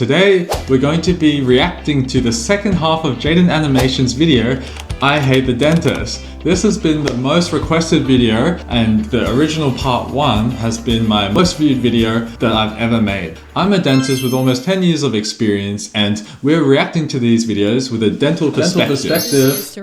Today, we're going to be reacting to the second half of Jaiden Animations video, I Hate the Dentist. This has been the most requested video, and the original part 1 has been my most viewed video that I've ever made. I'm a dentist with almost 10 years of experience, and we're reacting to these videos with a dental perspective.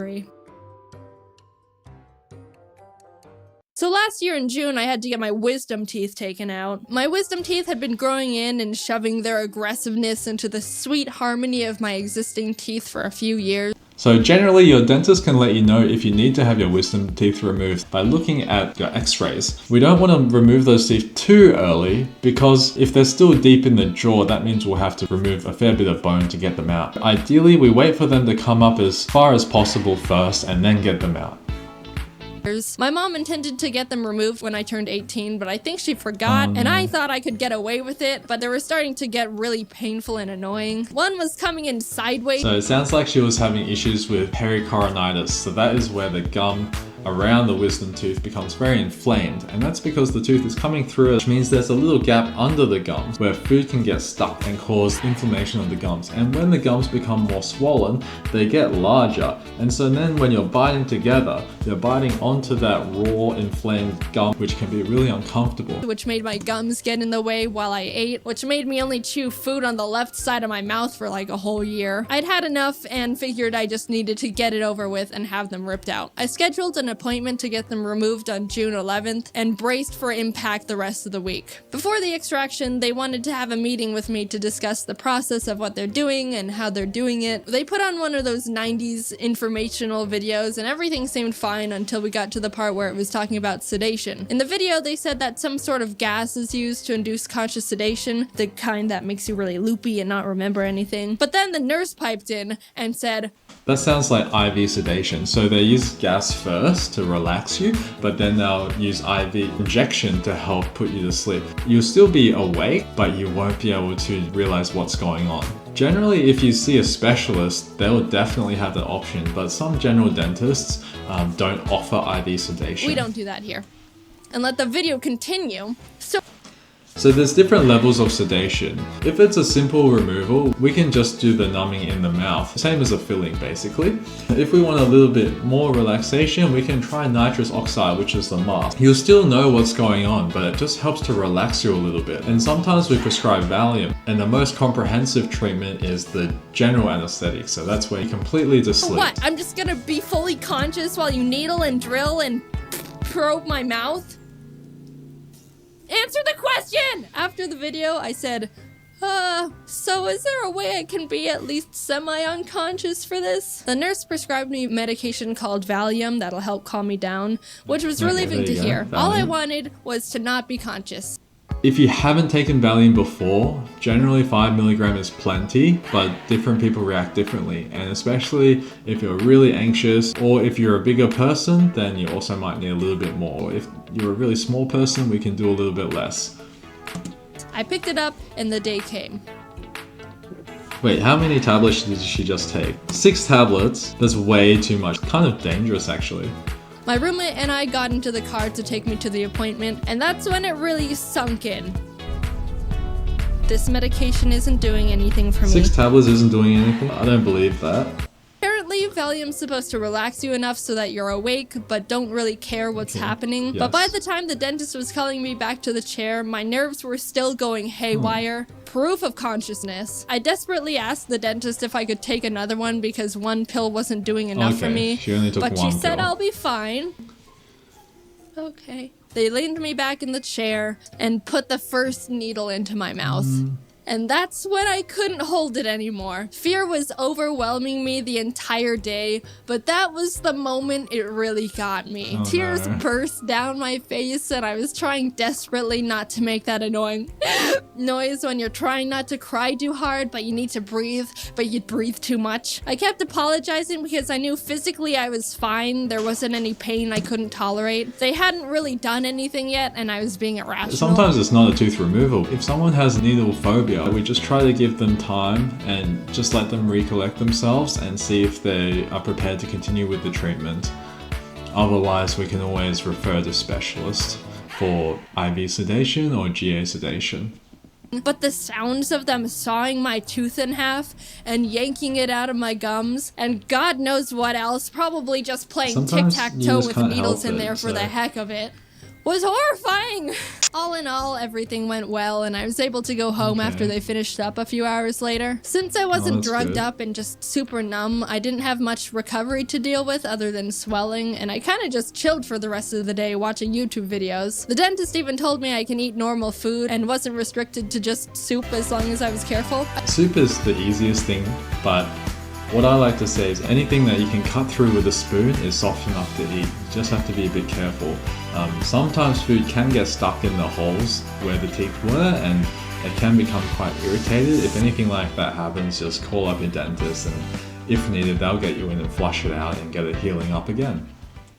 So last year in June, I had to get my wisdom teeth taken out. My wisdom teeth had been growing in and shoving their aggressiveness into the sweet harmony of my existing teeth for a few years. So generally, your dentist can let you know if you need to have your wisdom teeth removed by looking at your x-rays. We don't want to remove those teeth too early because if they're still deep in the jaw, that means we'll have to remove a fair bit of bone to get them out. Ideally, we wait for them to come up as far as possible first and then get them out. My mom intended to get them removed when I turned 18, but I think she forgot, and I thought I could get away with it, but they were starting to get really painful and annoying. One was coming in sideways. So it sounds like she was having issues with pericoronitis, so that is where the gum around the wisdom tooth becomes very inflamed, and that's because the tooth is coming through, which means there's a little gap under the gums where food can get stuck and cause inflammation of the gums. And when the gums become more swollen, they get larger, and so then when you're biting together, you're biting onto that raw inflamed gum, which can be really uncomfortable, which made my gums get in the way while I ate, which made me only chew food on the left side of my mouth for like a whole year. I'd had enough and figured I just needed to get it over with and have them ripped out. I scheduled an appointment to get them removed on June 11th and braced for impact the rest of the week. Before the extraction, they wanted to have a meeting with me to discuss the process of what they're doing and how they're doing it. They put on one of those 90s informational videos and everything seemed fine until we got to the part where it was talking about sedation. In the video, they said that some sort of gas is used to induce conscious sedation, the kind that makes you really loopy and not remember anything. But then the nurse piped in and said, "That sounds like IV sedation." So they use gas first to relax you, but then they'll use IV injection to help put you to sleep. You'll still be awake, but you won't be able to realize what's going on. Generally, if you see a specialist, they'll definitely have that option, but some general dentists don't offer IV sedation. We don't do that here. And let the video continue. So there's different levels of sedation. If it's a simple removal, we can just do the numbing in the mouth, same as a filling basically. If we want a little bit more relaxation, we can try nitrous oxide, which is the mask. You'll still know what's going on, but it just helps to relax you a little bit. And sometimes we prescribe Valium, and the most comprehensive treatment is the general anesthetic, so that's where you completely just sleep. What? I'm just gonna be fully conscious while you needle and drill and probe my mouth? Answer the question! After the video, I said, so is there a way I can be at least semi-unconscious for this? The nurse prescribed me medication called Valium that'll help calm me down, which was relieving to hear. All I wanted was to not be conscious. If you haven't taken Valium before, generally 5 mg is plenty, but different people react differently. And especially if you're really anxious or if you're a bigger person, then you also might need a little bit more. If you're a really small person, we can do a little bit less. I picked it up and the day came. Wait, how many tablets did she just take? 6 tablets? That's way too much. Kind of dangerous actually. My roommate and I got into the car to take me to the appointment, and that's when it really sunk in. This medication isn't doing anything for me. 6 tablets isn't doing anything? I don't believe that. Apparently, Valium's supposed to relax you enough so that you're awake, but don't really care what's happening. Yes. But by the time the dentist was calling me back to the chair, my nerves were still going haywire. Proof of consciousness. I desperately asked the dentist if I could take another one because one pill wasn't doing enough for me. She only took but one she said pill. I'll be fine. Okay. They leaned me back in the chair and put the first needle into my mouth. And that's when I couldn't hold it anymore. Fear was overwhelming me the entire day, but that was the moment it really got me. Tears burst down my face, and I was trying desperately not to make that annoying noise when you're trying not to cry too hard, but you need to breathe, but you breathe too much. I kept apologizing because I knew physically I was fine. There wasn't any pain I couldn't tolerate. They hadn't really done anything yet, and I was being irrational. Sometimes it's not a tooth removal. If someone has needle phobia, we just try to give them time and just let them recollect themselves and see if they are prepared to continue with the treatment. Otherwise, we can always refer to specialists for IV sedation or GA sedation. but the sounds of them sawing my tooth in half and yanking it out of my gums, and God knows what else, probably just playing Sometimes tic-tac-toe you just with can't needles help in it, there for the so- heck of it, was horrifying. All in all, everything went well, and I was able to go home after they finished up a few hours later. Since I wasn't that's drugged good. up and just super numb, I didn't have much recovery to deal with other than swelling, and I kind of just chilled for the rest of the day watching YouTube videos. The dentist even told me I can eat normal food and wasn't restricted to just soup as long as I was careful. Soup is the easiest thing, but what I like to say is anything that you can cut through with a spoon is soft enough to eat. You just have to be a bit careful. Sometimes food can get stuck in the holes where the teeth were, and it can become quite irritated. If anything like that happens, just call up your dentist, and if needed, they'll get you in and flush it out and get it healing up again.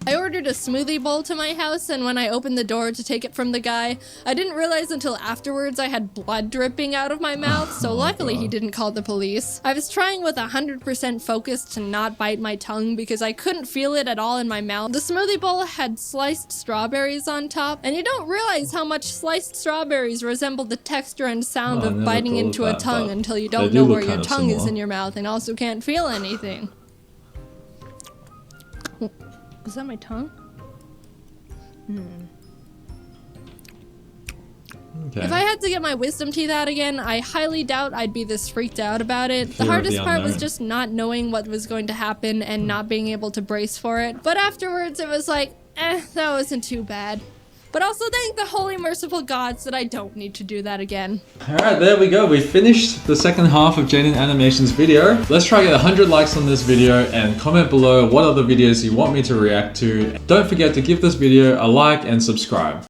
I ordered a smoothie bowl to my house, and when I opened the door to take it from the guy, I didn't realize until afterwards I had blood dripping out of my mouth, so luckily he didn't call the police. I was trying with 100% focus to not bite my tongue because I couldn't feel it at all in my mouth. The smoothie bowl had sliced strawberries on top, and you don't realize how much sliced strawberries resemble the texture and sound Oh, I of never biting thought of into a that, tongue but until you they don't do know look where your kind of tongue is similar. in your mouth and also can't feel anything. Is that my tongue? Okay. If I had to get my wisdom teeth out again, I highly doubt I'd be this freaked out about it. The Fear of hardest the part was unknown. just not knowing what was going to happen and not being able to brace for it. But afterwards, it was like, that wasn't too bad. But also thank the holy merciful gods that I don't need to do that again. Alright, there we go. We finished the second half of Jaiden Animations video. Let's try to get 100 likes on this video and comment below what other videos you want me to react to. Don't forget to give this video a like and subscribe.